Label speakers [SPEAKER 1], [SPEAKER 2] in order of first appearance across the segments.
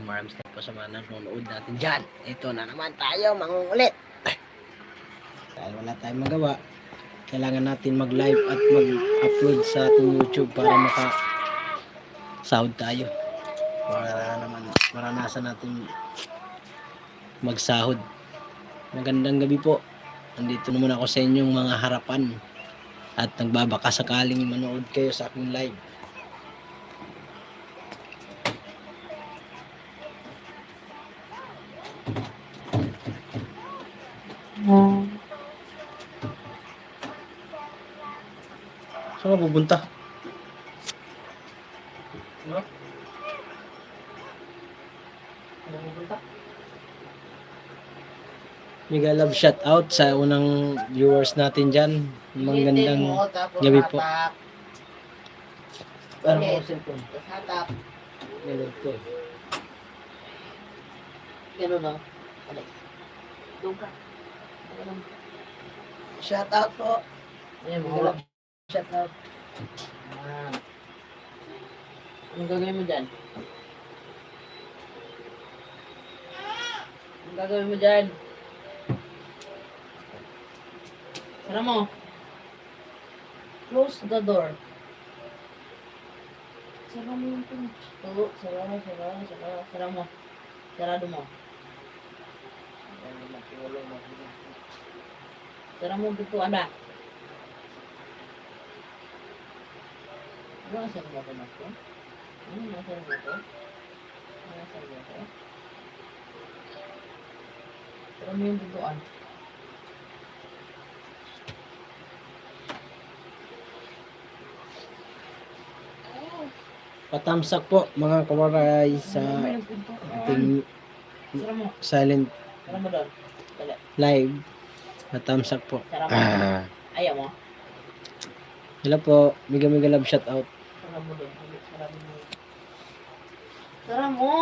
[SPEAKER 1] maraming salamat po sa mga nanonood natin dyan. Ito na naman tayo, mangungulit. Dahil wala tayong magawa, kailangan natin mag-live at mag-upload sa ating YouTube para maka-sahod tayo. Para naman maranasan natin magsahod. Magandang gabi po. Nandito naman ako sa inyong mga harapan at nagbabaka sakaling manood kayo sa aking live. Saan ka pupunta? Ano? Saan ka pupunta? Mega love shout out sa unang viewers natin dyan. Magandang gabi po. Parang ako cellphone.
[SPEAKER 2] Hatap.
[SPEAKER 1] Ganun po.
[SPEAKER 2] Ganun no? Alay. Doon ka. Shout out po.
[SPEAKER 1] Ayan,
[SPEAKER 2] Mega love shout out. Anong gagawin mo dyan? Anong gagawin mo dyan? Sara mo. Close the door. Sara mo yung pin. Oo, sara mo. Sarado mo. Sara mo dito, anda. Ano ang sara mo ito? Ano ang sara mo ito? Sara mo yung duduan.
[SPEAKER 1] Patamsak po mga kawaray sa ating
[SPEAKER 2] Sara mo.
[SPEAKER 1] silent
[SPEAKER 2] Sara mo doon. Dali.
[SPEAKER 1] live. Patamsak po.
[SPEAKER 2] Sara mo. Ayaw mo.
[SPEAKER 1] Hello po. Mega love shout out.
[SPEAKER 2] Sara mo doon. Sara mo. Sara mo.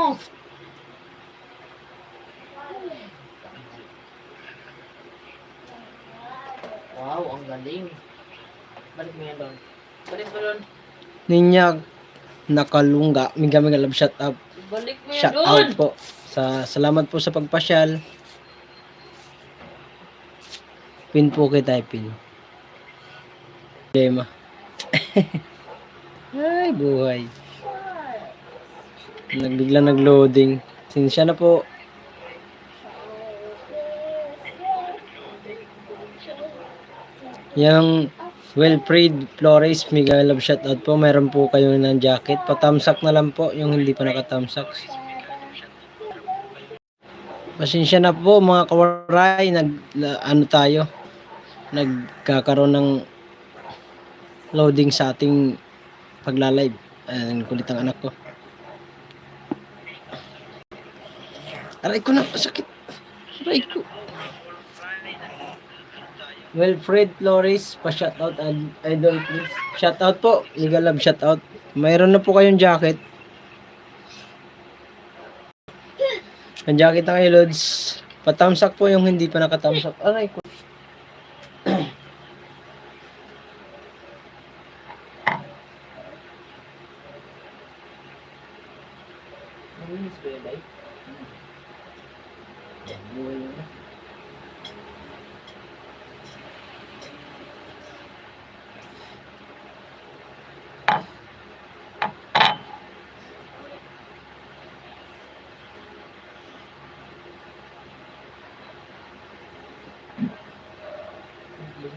[SPEAKER 2] Wow, ang galing. Balik mo yan doon. Balik mo doon.
[SPEAKER 1] Ninyag Nakalungga. Mega love shout out.
[SPEAKER 2] Balik mo yan
[SPEAKER 1] Shout
[SPEAKER 2] doon.
[SPEAKER 1] out po. Salamat po sa pagpasyal. Pin po kita pin. Tema. Ay, buhay. Bigla nag-loading. Sinsya na po. Yang Wilfred Flores, mega love shout out po. Meron po kayo ng jacket. Patamsak na lang po yung hindi pa nakatamsak. Pasensya na po mga kawaray. Nagkakaroon ng loading sa ating pagla-live. Ang kulit ang anak ko. Aray ko na, sakit. Aray ko. Wilfred Flores, pa-shoutout idol please. Shoutout po, mega love shoutout. Mayroon na po kayong jacket. Ang jacket na kayo, Lods. Patamsak po yung hindi pa nakatamsak. Aray ko.
[SPEAKER 2] Naminis ba yun, day?
[SPEAKER 1] Buhay na.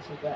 [SPEAKER 2] Suga.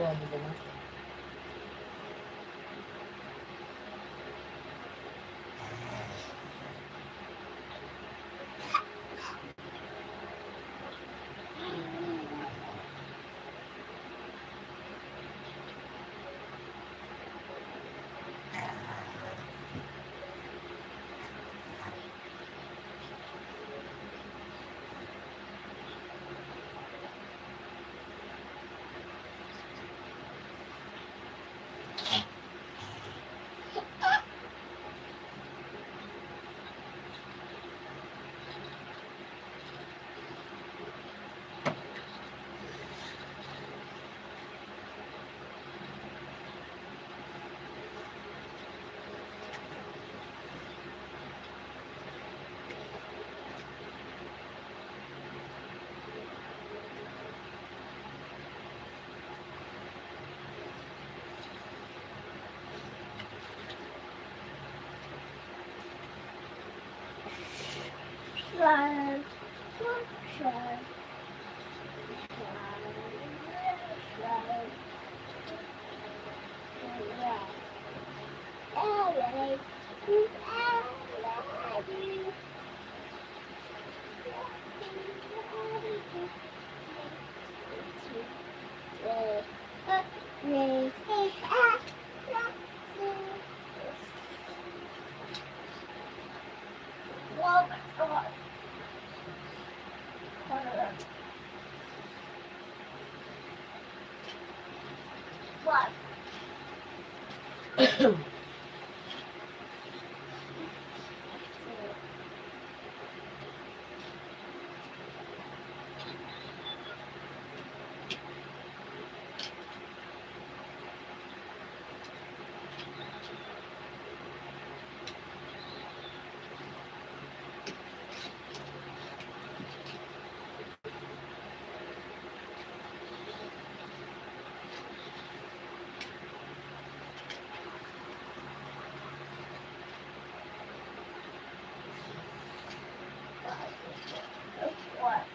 [SPEAKER 2] Gawa mo ba na?
[SPEAKER 3] Shrine, shrine, shrine, What? What?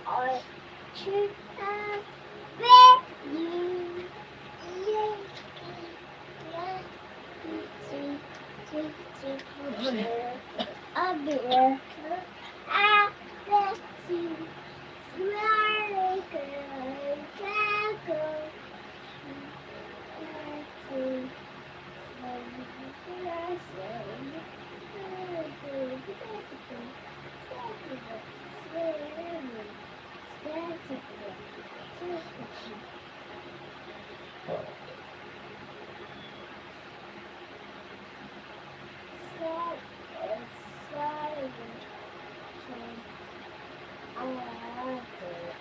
[SPEAKER 3] Or should I bet you? Yeah, yeah, I'll be there. I bet you. Smiley girl, girl, I want to.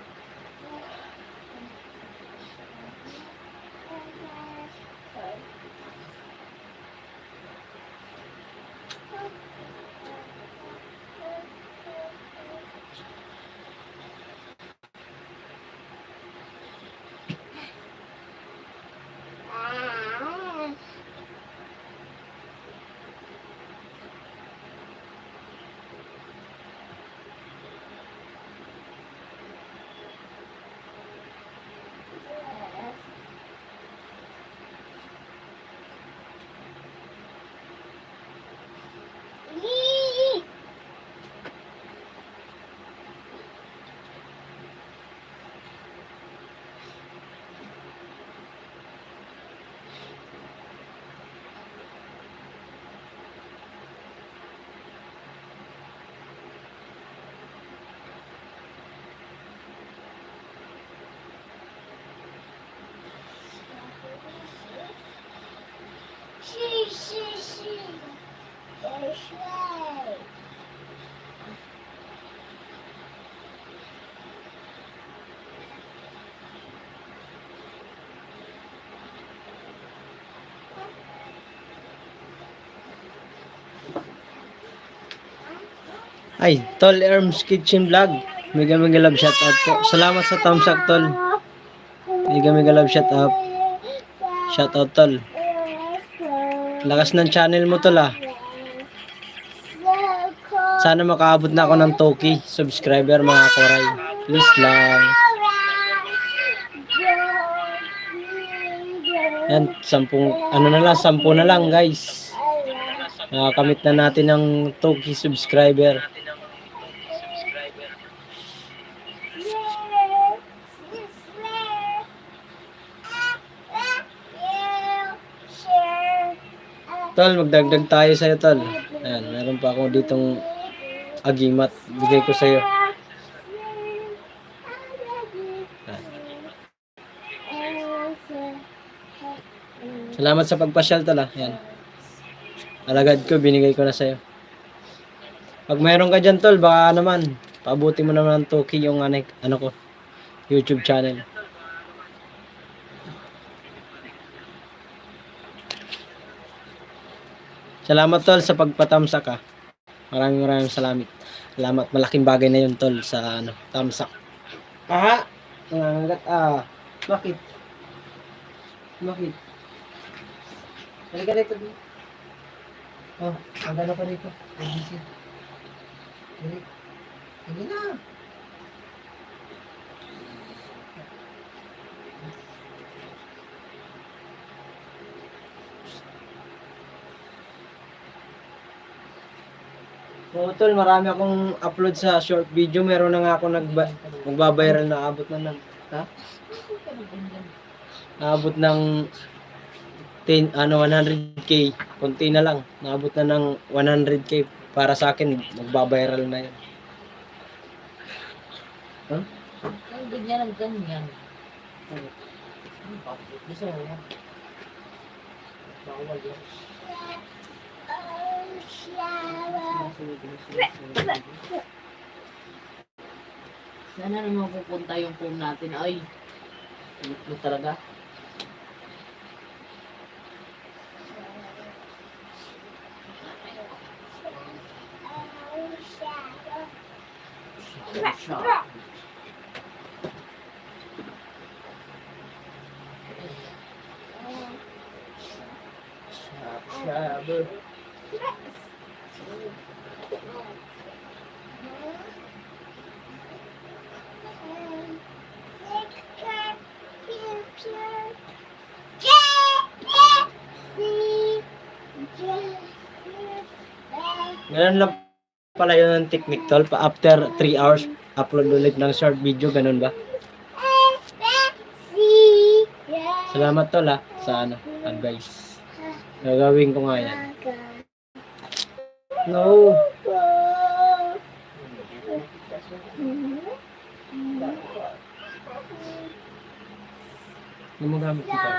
[SPEAKER 3] Share.
[SPEAKER 1] Ay, Tol Erms Kitchen Vlog. Mega mega love shout out po. Salamat sa thumbs up, Tol. Mega mega love shout out. Shout out, Tol. Lakas ng channel mo, Tol, ah. Sana makaabot na ako ng 2K subscriber, mga koray. Please lang. Yan, 10 na lang, guys. Nakakamit na natin ng 2K subscriber. Tol, magdagdag tayo sa'yo, Tol. Ayan, meron pa ako ditong agimat. Bigay ko sa'yo. Ayan. Salamat sa pagpasyal, Tol, ah. Ayan. Alagad ko, binigay ko na sa'yo. Pag mayroon ka dyan, Tol, baka naman, paabuti mo naman ng 2K yung ano ko, YouTube channel. Salamat, Tol, sa pagpatamsak, ah. Maraming salamat. Salamat, malaking bagay na yun, Tol, sa tamsak. Ah, nangangagat, ah. Bakit? Bakit? Halika dito. Oh, magano pa dito. Sige. Sige na. Oo, Tol, marami akong upload sa short video. Meron na nga ako magbabiral na abot na abot ng 100k. Konti na lang. Naabot na ng 100k. Para sa akin, magbabiral na yan. Huh?
[SPEAKER 2] Ang ganyan ang ganyan. Gusto mo yan? Bawal yan. Sana naman pupunta yung phone natin. Ay, ito talaga.
[SPEAKER 1] Shabu. Ganun lang pala yun ng technique, Tol. After 3 hours, upload ulit ng short video. Ganun ba? Salamat, Tol, ha, sa advice. Gagawin ko nga yan. No. Gumagamit ito.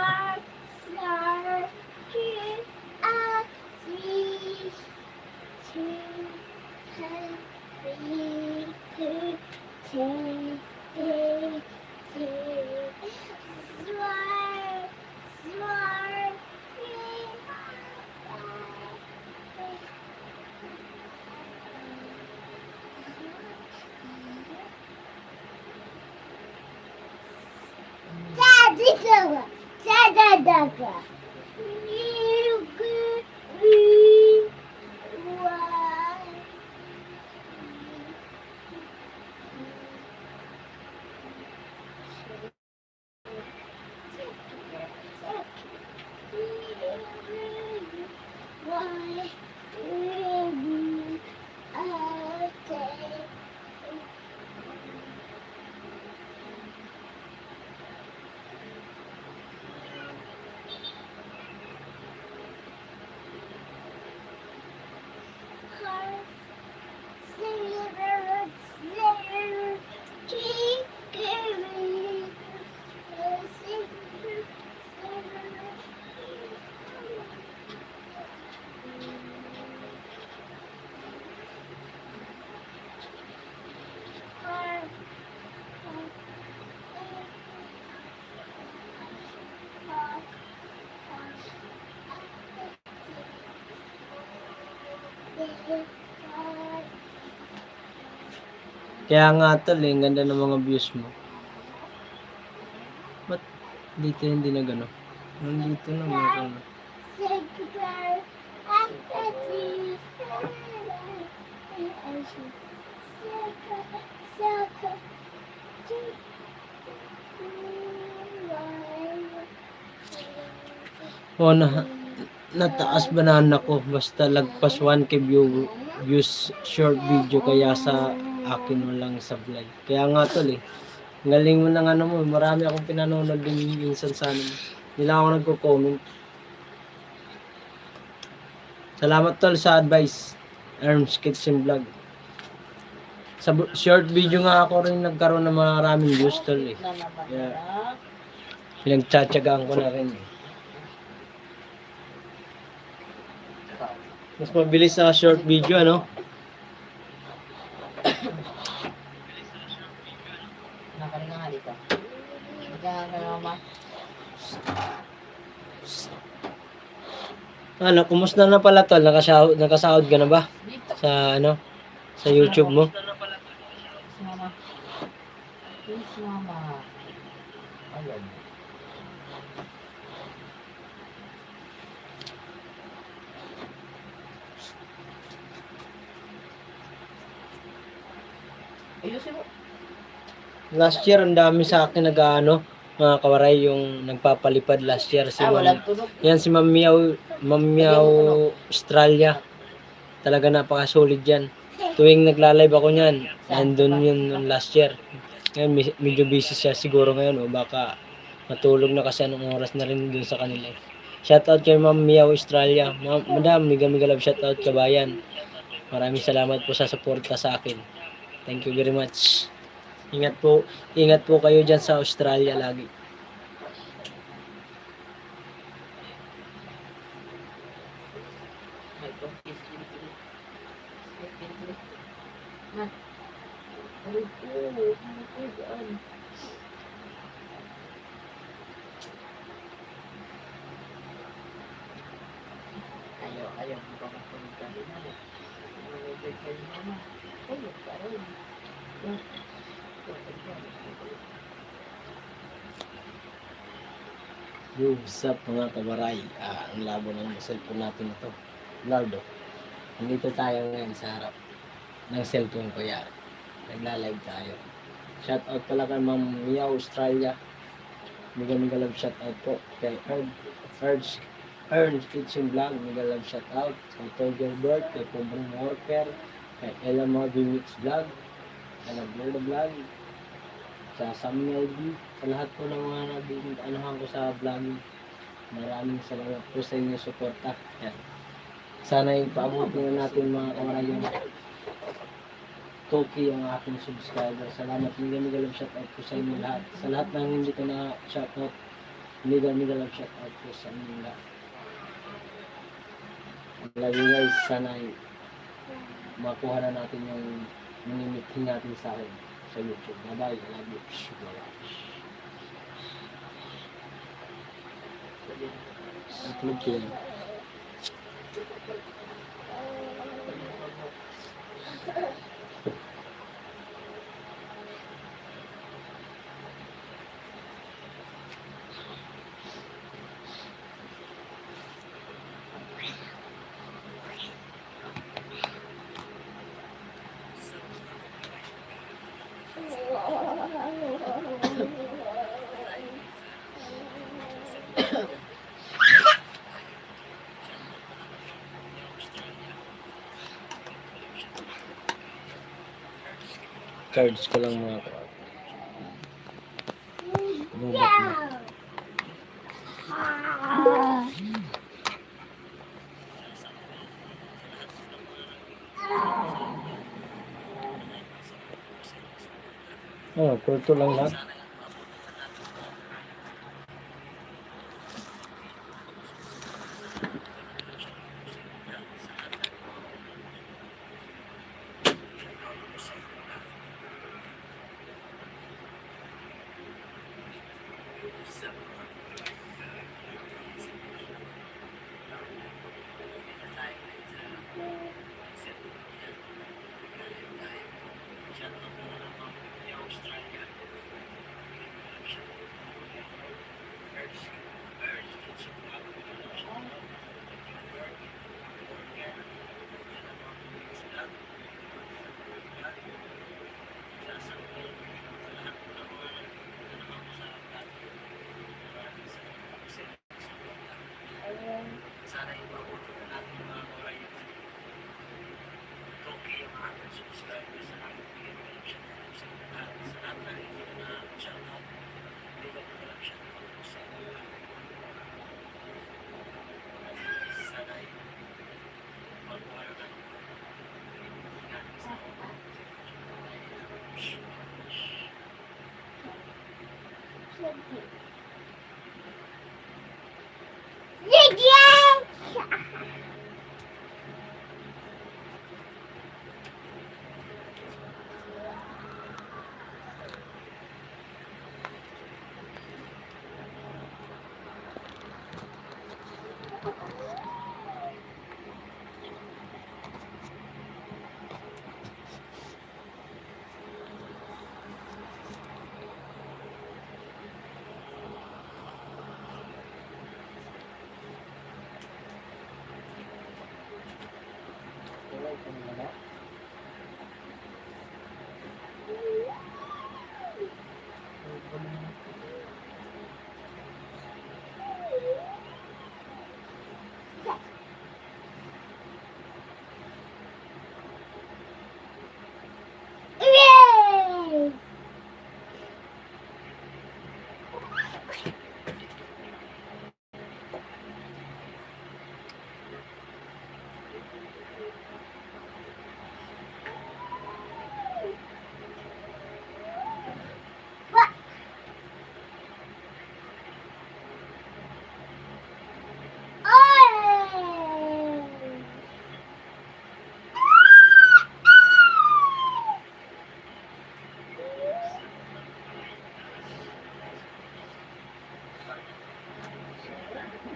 [SPEAKER 1] Kaya nga tol, ang ganda ng mga views mo. Ba't dito hindi na gano'n? Nandito na meron na. O nataas banana ko basta lagpas 1k views short video kaya sa akin walang sablay. Kaya nga tol ang galing mo ng ano mo, marami akong pinanonood din minsan sa ano mo. Hindi lang ako nagko-comment. Salamat tol sa advice. Erms Kitchen Vlog. Sa short video nga ako rin nagkaroon ng maraming views tol
[SPEAKER 2] Na naman
[SPEAKER 1] Yeah.
[SPEAKER 2] na.
[SPEAKER 1] Pinagtsatsagaan ko na rin Mas mabilis sa short video ano?
[SPEAKER 2] Nakalinga nga dito. Magkakaroon ka mama.
[SPEAKER 1] Ano, kumusta na pala tol? Nakasahod ka na ba?
[SPEAKER 2] Dito.
[SPEAKER 1] Sa ano? Sa YouTube mo?
[SPEAKER 2] Please, mama. Please, mama. Ayan. Ayusin mo.
[SPEAKER 1] Last year, ang dami sa akin nag-ano, mga kawaray, yung nagpapalipad last year. Si
[SPEAKER 2] Walang tunog.
[SPEAKER 1] yan si Ma'am Miao Australia. Talaga napakasulit yan. Tuwing nagla-live ako niyan, nandun yun nung last year. Ngayon, medyo busy siya siguro ngayon o baka matulog na kasi anong oras na rin dun sa kanila. Shoutout kay Ma'am Miao Australia. Madam, miga love shoutout kabayan. Maraming salamat po sa suporta sa akin. Thank you very much. Ingat po kayo dyan sa Australia lagi.
[SPEAKER 2] Ayaw mo pa magpunod ka rin.
[SPEAKER 1] Yo, what's up mga kabaray? Ang labo ng cellphone natin ito. Lardo. Nandito tayo ngayon sa harap ng cellphone ko yan. Nagla-live tayo. Shoutout pala kay Ma'am Mia Australia. Mega love shoutout po kay Ernst Kitchen Vlog. Mega love shoutout kay Paul Gilbert, kay Pobreng Worker, kay Ella Marvin Mix Vlog, kay Naglerda Vlog, sa Samuel D, sa lahat po ng mga nag-anuhan ko sa vlogging. Maraming salamat po sa inyong suporta. Yan. Sana ipaabutin na natin mga kawaray yung 2K ang aking subscriber. Salamat, mega love shoutout po sa inyo lahat. Sa lahat ng hindi ko na shoutout, mega love shoutout po sa inyo lahat. Lagi guys, sana makuha na natin yung minimitin natin sa akin sa YouTube. Bye-bye. I love you. Upload ko yun. Cards ko lang mga kawaray. Bubat na. Pulto lang lahat.
[SPEAKER 3] Yay! Orange!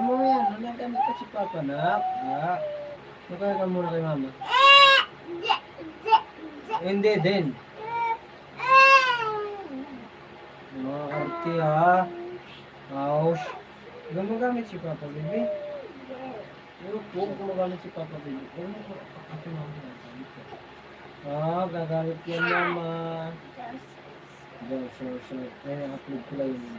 [SPEAKER 1] Mo yan. Nanagamit ka si Papa, nak. Nak. Magkaya ka muna kay Mama. Hindi din. Mga arte ha. Ouch. Gumagamit si Papa, baby. Huwag gumagamit si Papa, baby. Huwag mo ko. Ako na ako gagamit ka. Ah, gagamit yan, Mama. So. Ay, upload ko lang yun.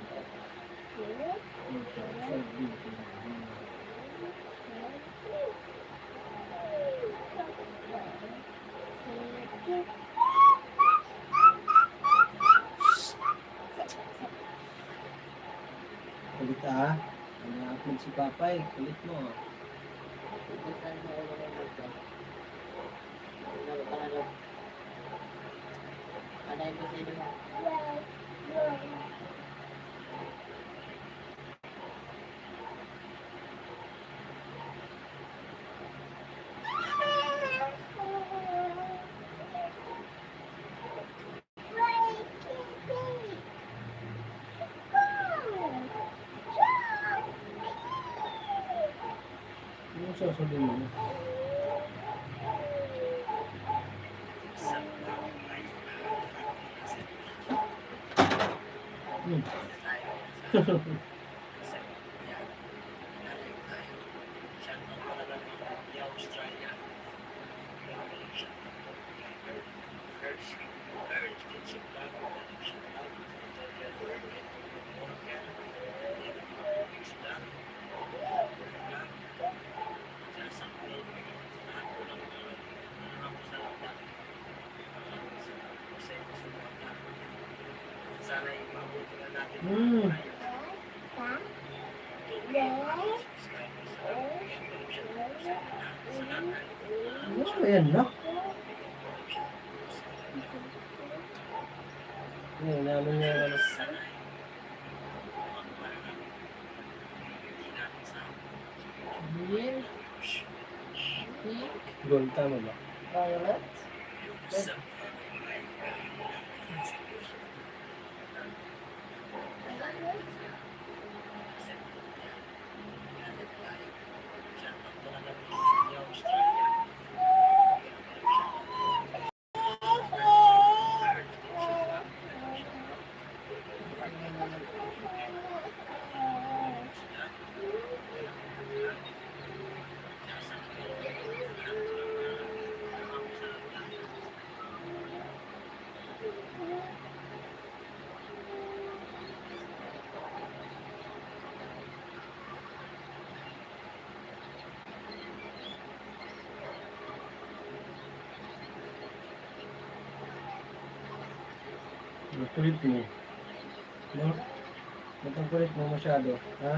[SPEAKER 1] Kulit ah. Ano-upload si Papa eh. Kulit mo ah. Ano sasabihin mo? Hmm. Ano ba yan, no? Ngayon, namin niya ano.
[SPEAKER 2] Green. Pink.
[SPEAKER 1] Gold, tama ba?
[SPEAKER 2] Violet. Red.
[SPEAKER 1] Ang kulit mo. No? Ba't ang kulit mo masyado? Ha?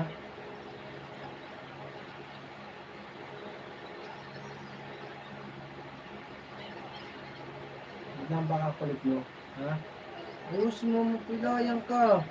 [SPEAKER 1] Ba't ang baka kulit mo? Ha? Ayos mo, mapilayan ka.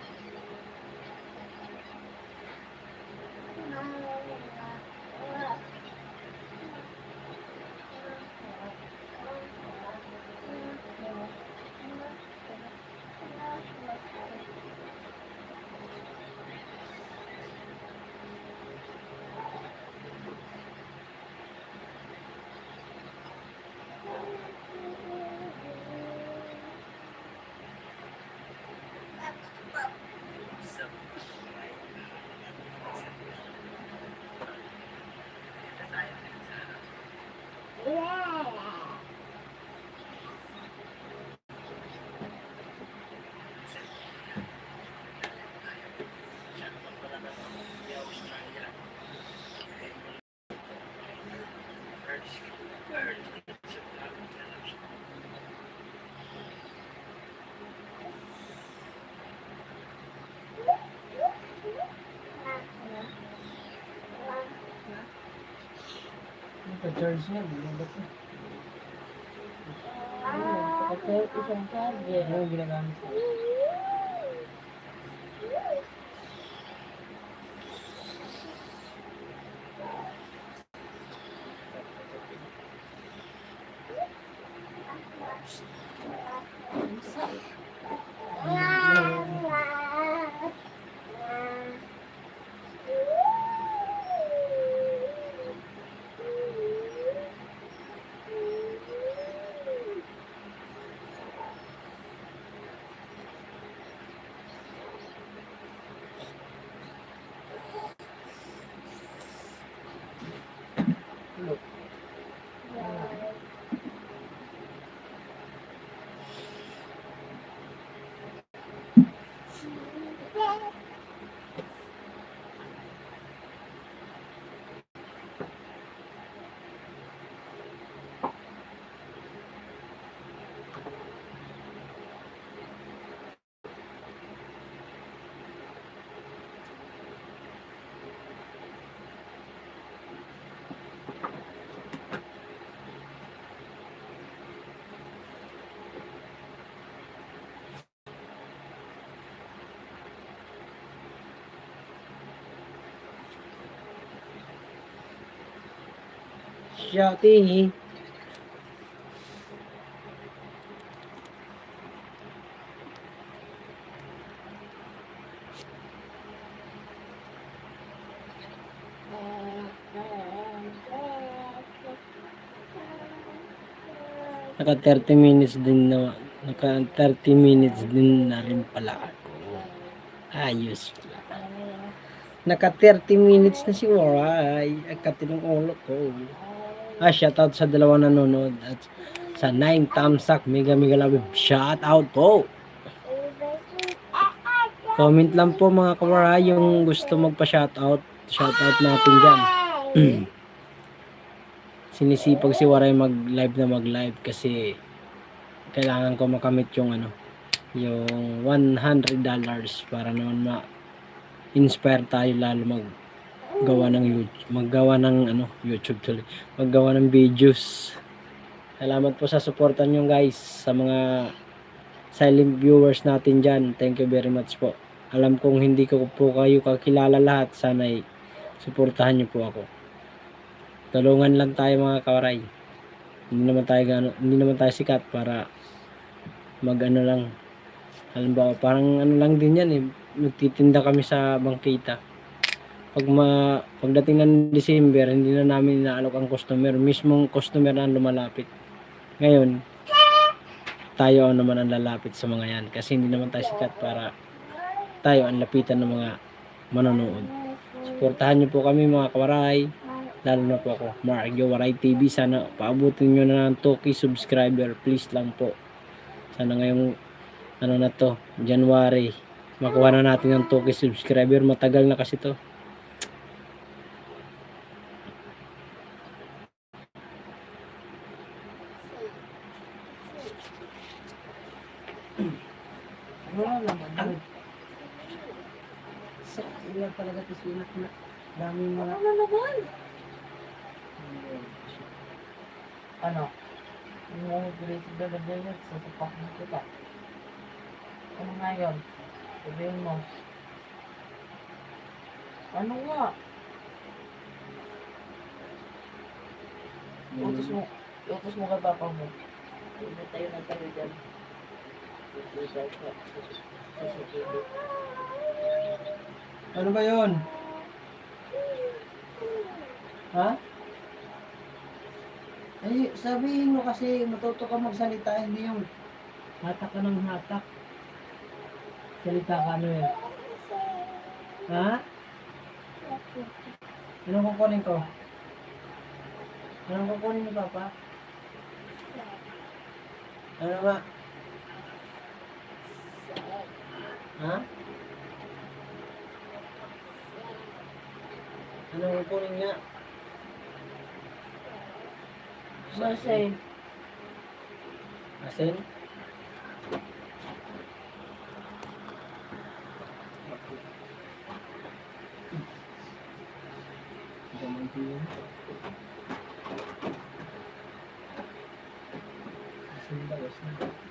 [SPEAKER 3] Yeah.
[SPEAKER 1] Naka-charge niya, bilang ko.
[SPEAKER 2] Isang charger.
[SPEAKER 1] Ano yung ginagamit ko? Shouting. Naka 30 minutes din na, naka 30 minutes din na rin pala ako. Ayos pala. Naka 30 minutes na si Waray. Ay, katinong ulo ko. Shoutout sa dalawa nanonood. At sa 9 Tamsak, mega mega love. Shoutout po. Comment lang po mga kawaray yung gusto magpa-shoutout. Shoutout natin dyan. Sinisipag si Waray mag-live na mag-live kasi kailangan ko makamit yung yung $100 para naman ma-inspire tayo lalo maggawa ng YouTube, YouTube tuloy. Maggawa ng videos. Salamat po sa suporta nyo guys, sa mga silent viewers natin dyan. Thank you very much po. Alam kong hindi ko po kayo kakilala lahat. Sana'y suportahan nyo po ako. Tulungan lang tayo mga kawaray. Hindi naman tayo sikat para lang. Halimbawa, parang lang din yan eh. Nagtitinda kami sa bangkita. Pagdating ng December, hindi na namin inaalok ang customer. Mismong customer na lumalapit. Ngayon, tayo naman ang lalapit sa mga yan. Kasi hindi naman tayo sikat para tayo ang lapitan ng mga manonood. Suportahan niyo po kami mga kawaray. Lalo na po ako, Mario Waray TV. Sana paabutin nyo na ng 2K subscriber. Please lang po. Sana ngayong na to, January, makuha na natin ng 2K subscriber. Matagal na kasi to. Wala naman. Sa ilan talaga ito sinak na daming mga...
[SPEAKER 2] Ano naman? Ano? Yung great dalagal sa tupak na kita. Ano nga yun? Sabihin mo. Ano nga? Utos mo kay papa mo. Hindi tayo nagtayo dyan.
[SPEAKER 1] Ano ba yun? Ha? Ay, sabihin mo kasi matuto ka magsalita, hindi yung hatak ka ng hatak. Salita ka ano yun? Ha? Anong kukunin ko? Anong kukunin ni Papa? Ano ba? Ha? Anong kukunin niya?
[SPEAKER 2] Masay.
[SPEAKER 1] Asin? Asin ba? Asin.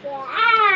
[SPEAKER 3] Wow!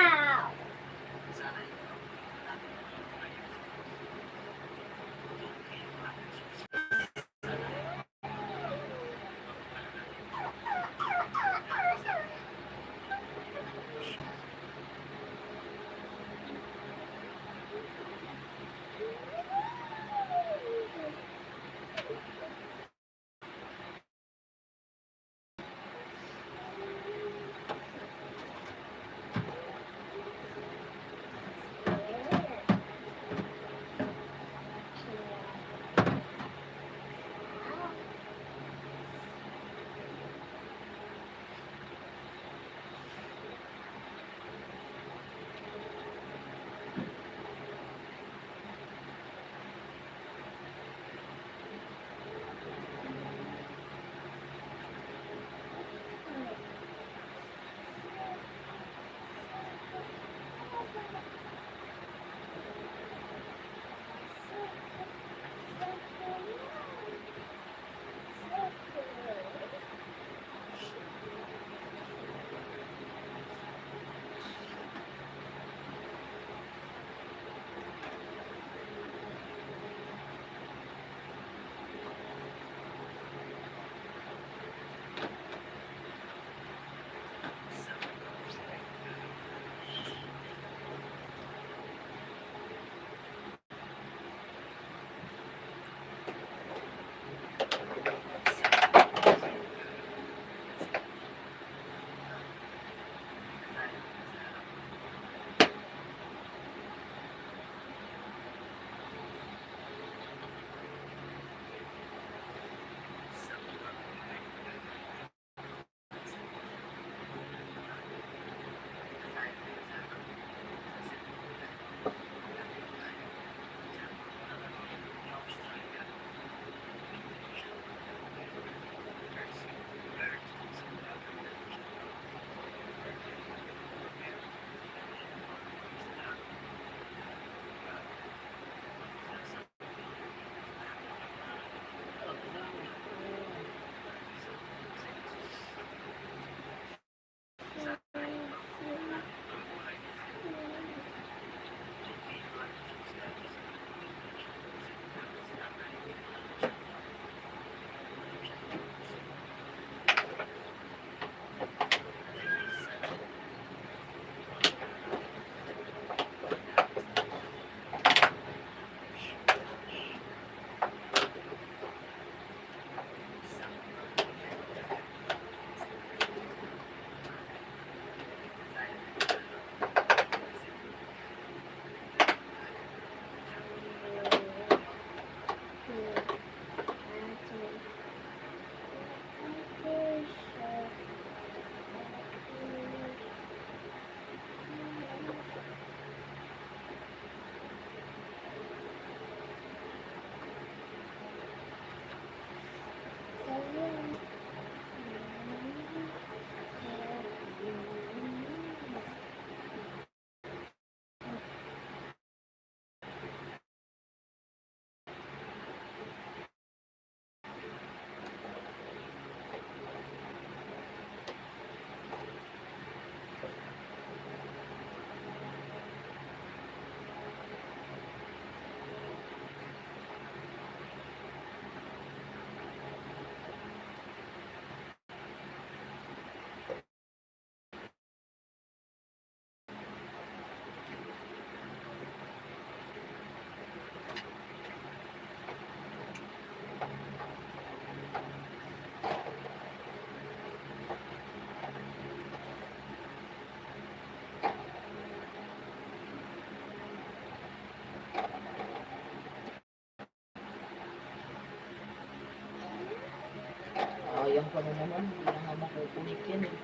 [SPEAKER 2] Sayang pa na naman, hindi na nga makukunik yan eh.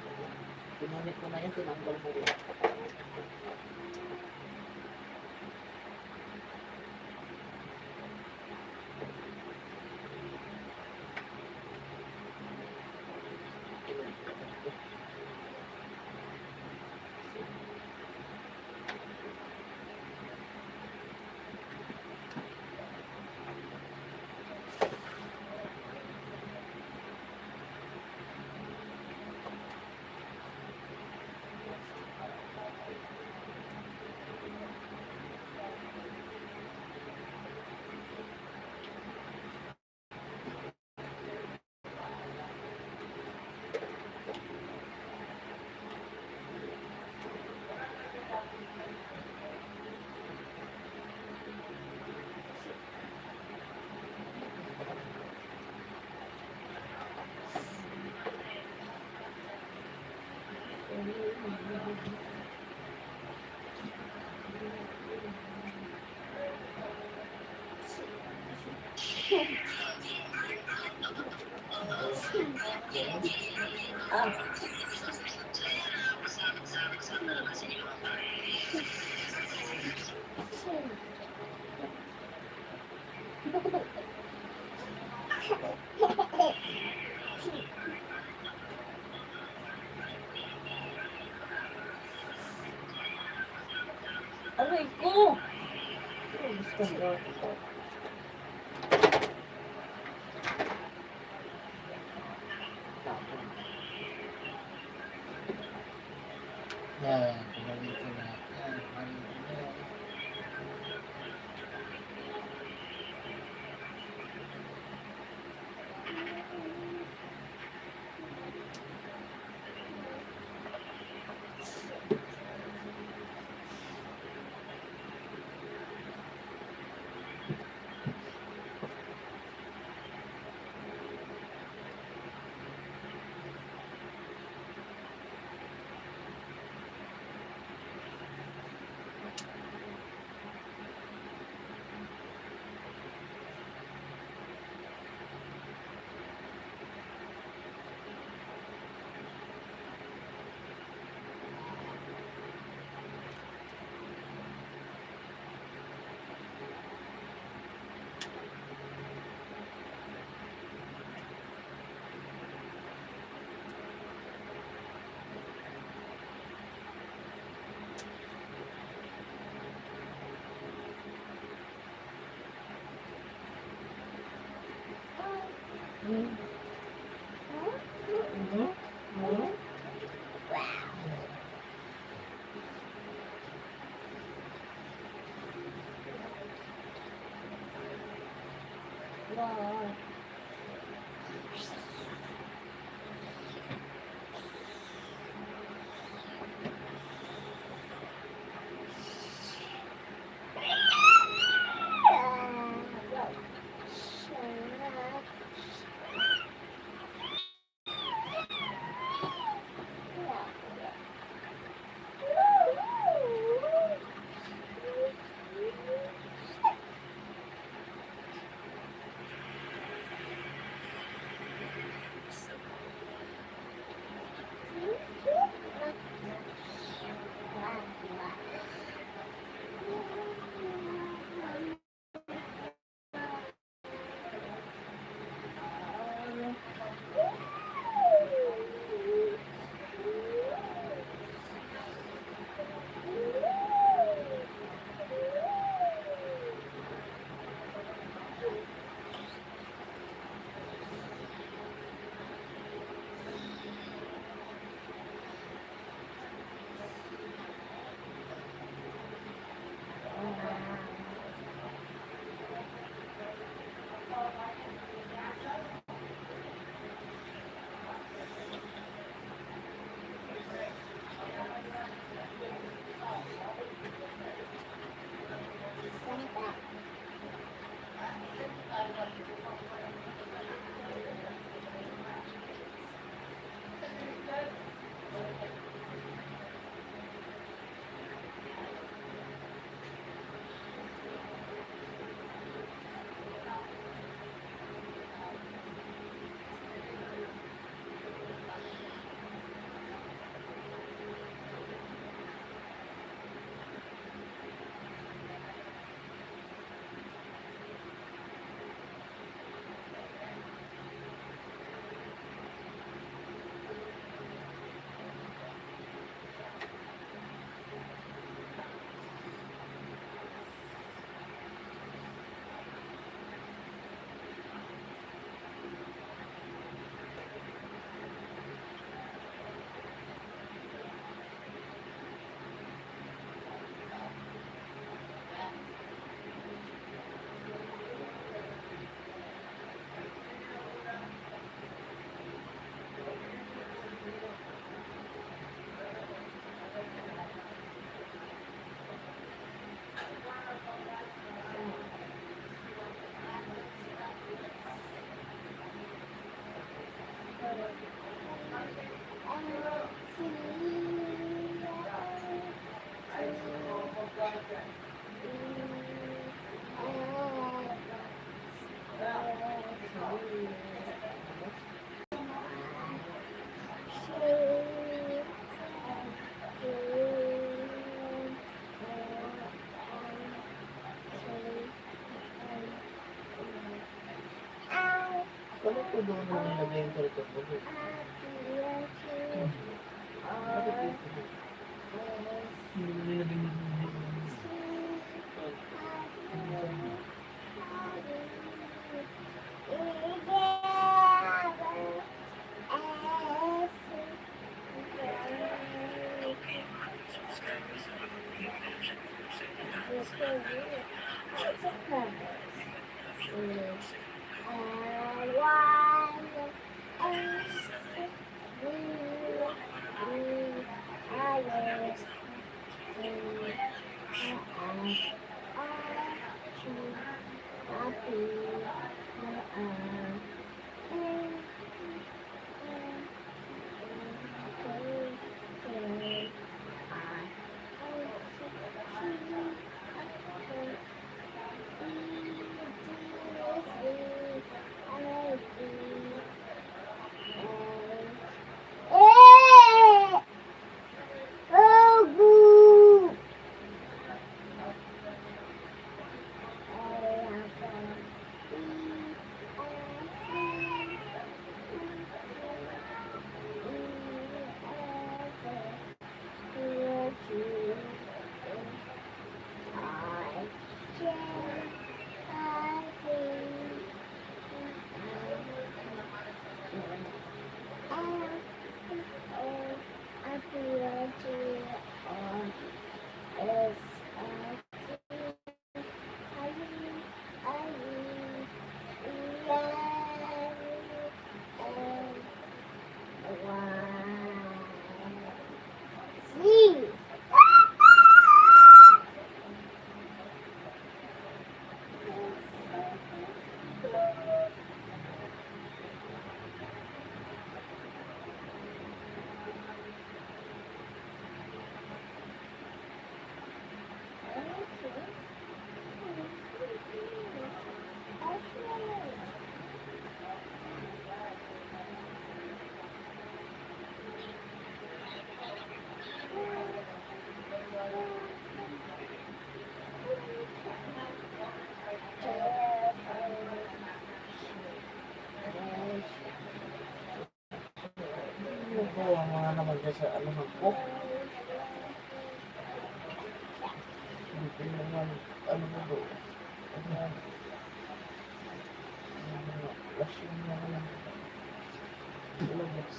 [SPEAKER 2] Pinunit ko na yan, tinanggal ko rin. Aray ko!
[SPEAKER 1] Yan, kumalik ko na. Yan, kumalik ko na.
[SPEAKER 3] Wow.
[SPEAKER 2] Wala po doon na nilagay yung karton mo doon. Bakit dito? Hindi mo nilagay yung ang mga naman dyan sa ano ng cook. Dito naman, ano mo doon? Ayan. Lasyon na lang. Ilabas.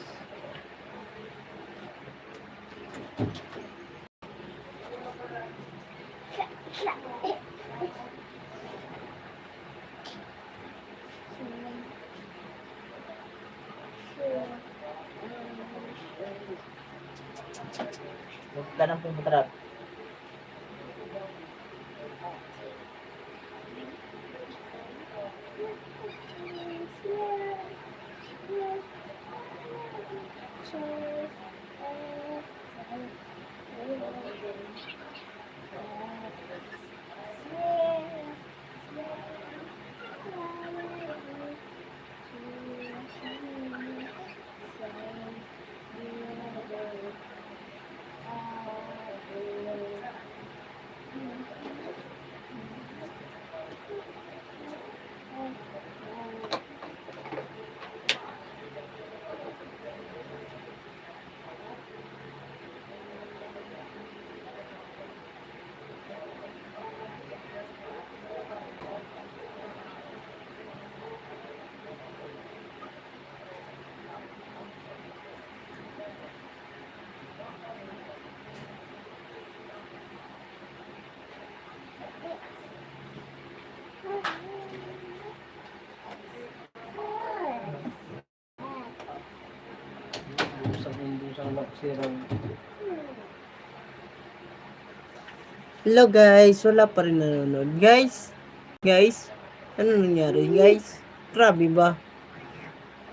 [SPEAKER 2] Magkanang pumutrap.
[SPEAKER 1] Busang magsirang. Hello guys, wala pa rin nanonood. Guys, ano nangyari guys? Grabe ba?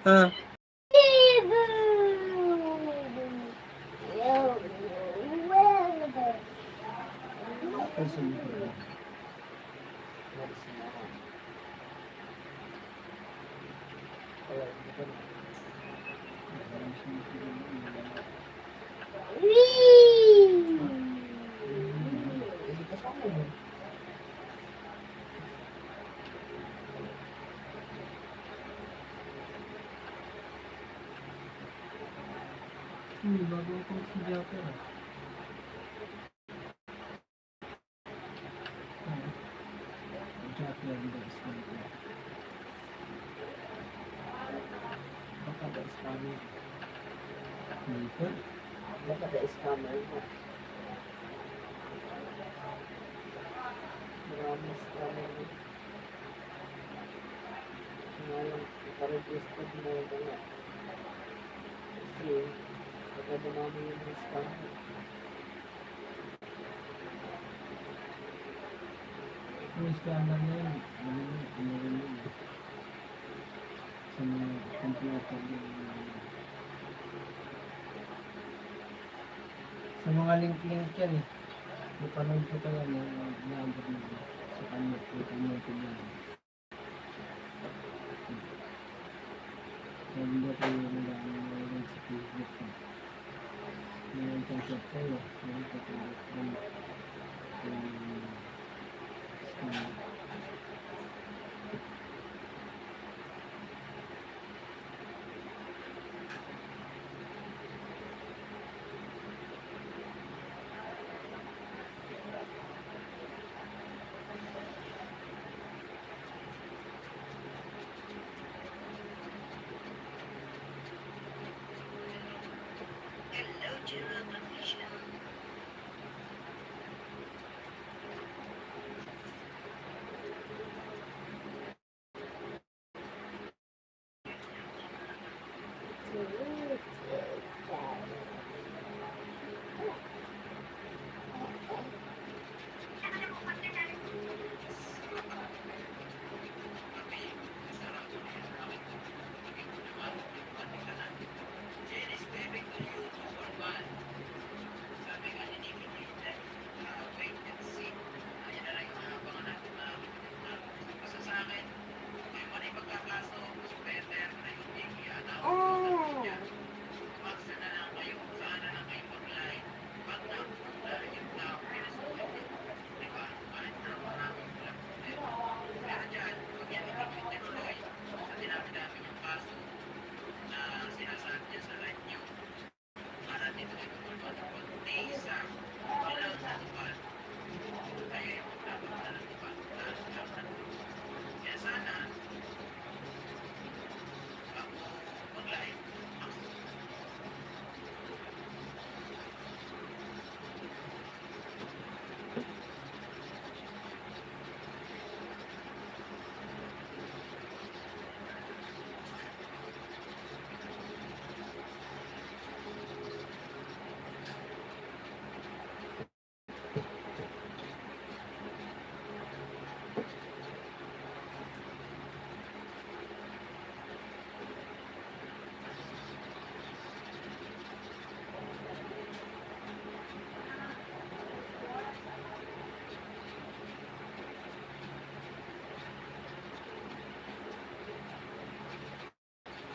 [SPEAKER 1] Ha? Kasi
[SPEAKER 2] Maris na ako. Kaya, hindi ko na. Hindi ka sa akin.
[SPEAKER 1] bago ako si Japper. Japper guys. Baka guys kami. Dito.
[SPEAKER 2] Baka na-scammer mo. Maraming scammer mo. Ngayon, nakaregistered mo yung mga. Kasi, baka dumami yung mga scammer.
[SPEAKER 1] Yung scammer na yun. Ano yun. Sa mga computer yun. Sa mga link-link yan eh. Napanood ko kaya na number nila. Sa kanya ko yan. Hindi ko yung nag-aaral sa Facebook ko. Ngayon kang chat kayo. Ngayon ko yung scam.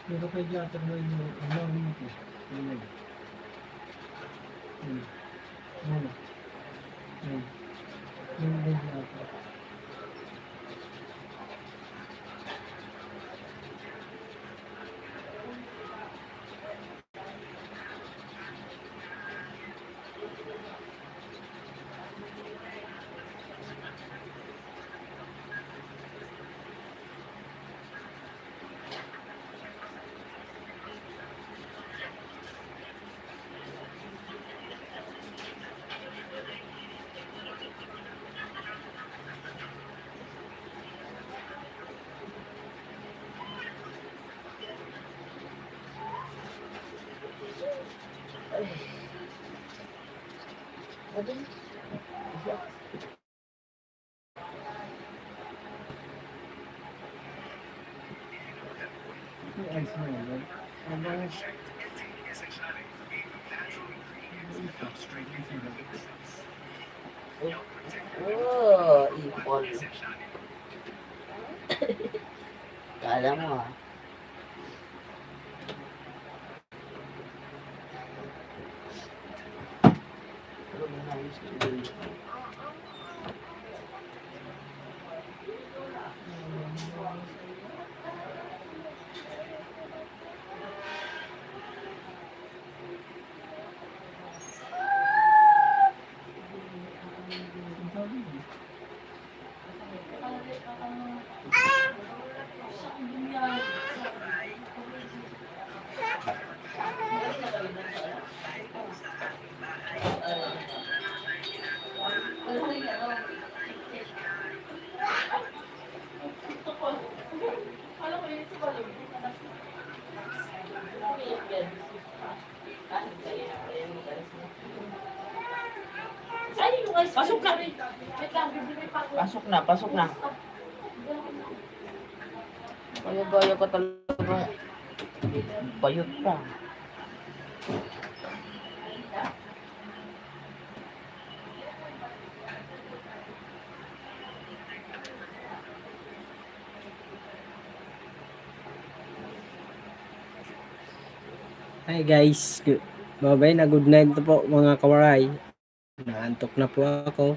[SPEAKER 1] Pero kay Japper mo yung amount mo ko. Ano? Ano? Yung Japper.
[SPEAKER 2] Adun.
[SPEAKER 1] Yung ice mo yan. Habang
[SPEAKER 2] Oh. Oh, ipon. Kala mo ah. Ano ba na yung studio?
[SPEAKER 4] Pasok ka.
[SPEAKER 2] Pasok na, pasok na. Gaya-gaya ka talaga. Bayot pa.
[SPEAKER 1] Hi guys, babay na good night na po mga kawaray. Naantok na po ako.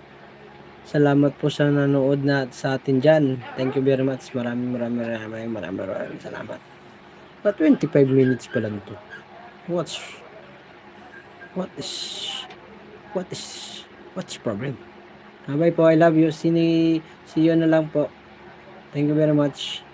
[SPEAKER 1] Salamat po sa nanood na sa atin dyan. Thank you very much. Maraming salamat. But 25 minutes pa lang to. What is problem? Bye po, I love you. See you na lang po. Thank you very much.